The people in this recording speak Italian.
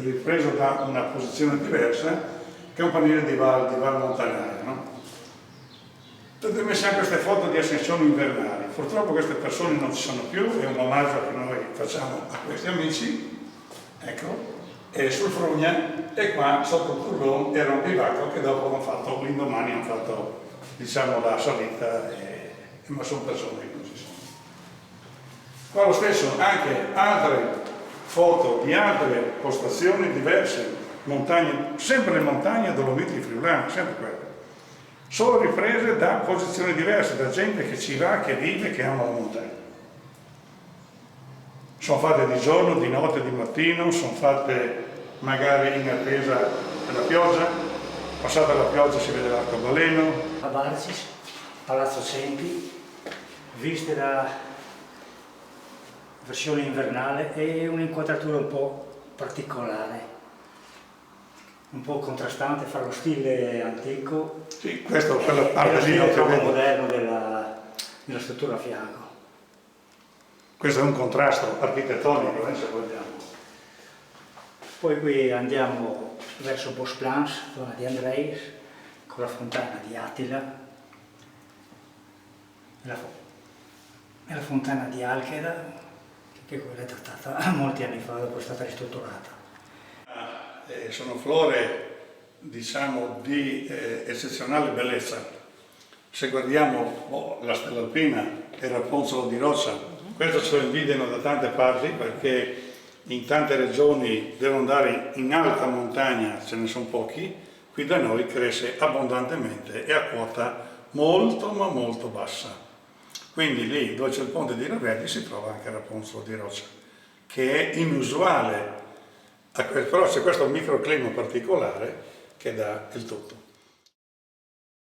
ripreso da una posizione diversa, che è un pannello di Val Montanaia, no? Tutte messe anche queste foto di ascensioni invernali. Purtroppo queste persone non ci sono più, è un omaggio che noi facciamo a questi amici, ecco, e sul Frugna, e qua sotto il Turlon era un bivacco che dopo hanno fatto, l'indomani hanno fatto, diciamo, la salita, ma sono persone che non ci sono. Qua lo stesso, anche altre foto di altre postazioni diverse, montagne, sempre le montagne Dolomiti Friulane, sempre quelle. Sono riprese da posizioni diverse, da gente che ci va, che vive, che ama la montagna. Sono fatte di giorno, di notte, di mattino, sono fatte magari in attesa della pioggia, passata la pioggia si vede l'arcobaleno. A Barcis, Palazzo Sempi, viste da versione invernale e un'inquadratura un po' particolare, un po' contrastante fra lo stile antico Sì, questo, quella e lo parte lì stile che troppo vedo. moderno della struttura a fianco. Questo è un contrasto architettonico, se vogliamo. Poi qui andiamo verso Bosplans, zona di Andreis, con la fontana di Attila, e la fontana di Alcheda, che quella è datata molti anni fa, dopo è stata ristrutturata. Sono flore, diciamo, di eccezionale bellezza. Se guardiamo la stella alpina e il Rapponzolo di Roccia, questo ce lo invidiano da tante parti perché in tante regioni devono andare in alta montagna, ce ne sono pochi, qui da noi cresce abbondantemente e a quota molto ma molto bassa. Quindi lì dove c'è il ponte di Ravelli si trova anche il Rapponzolo di Roccia, che è inusuale, però c'è questo microclima particolare che dà il tutto.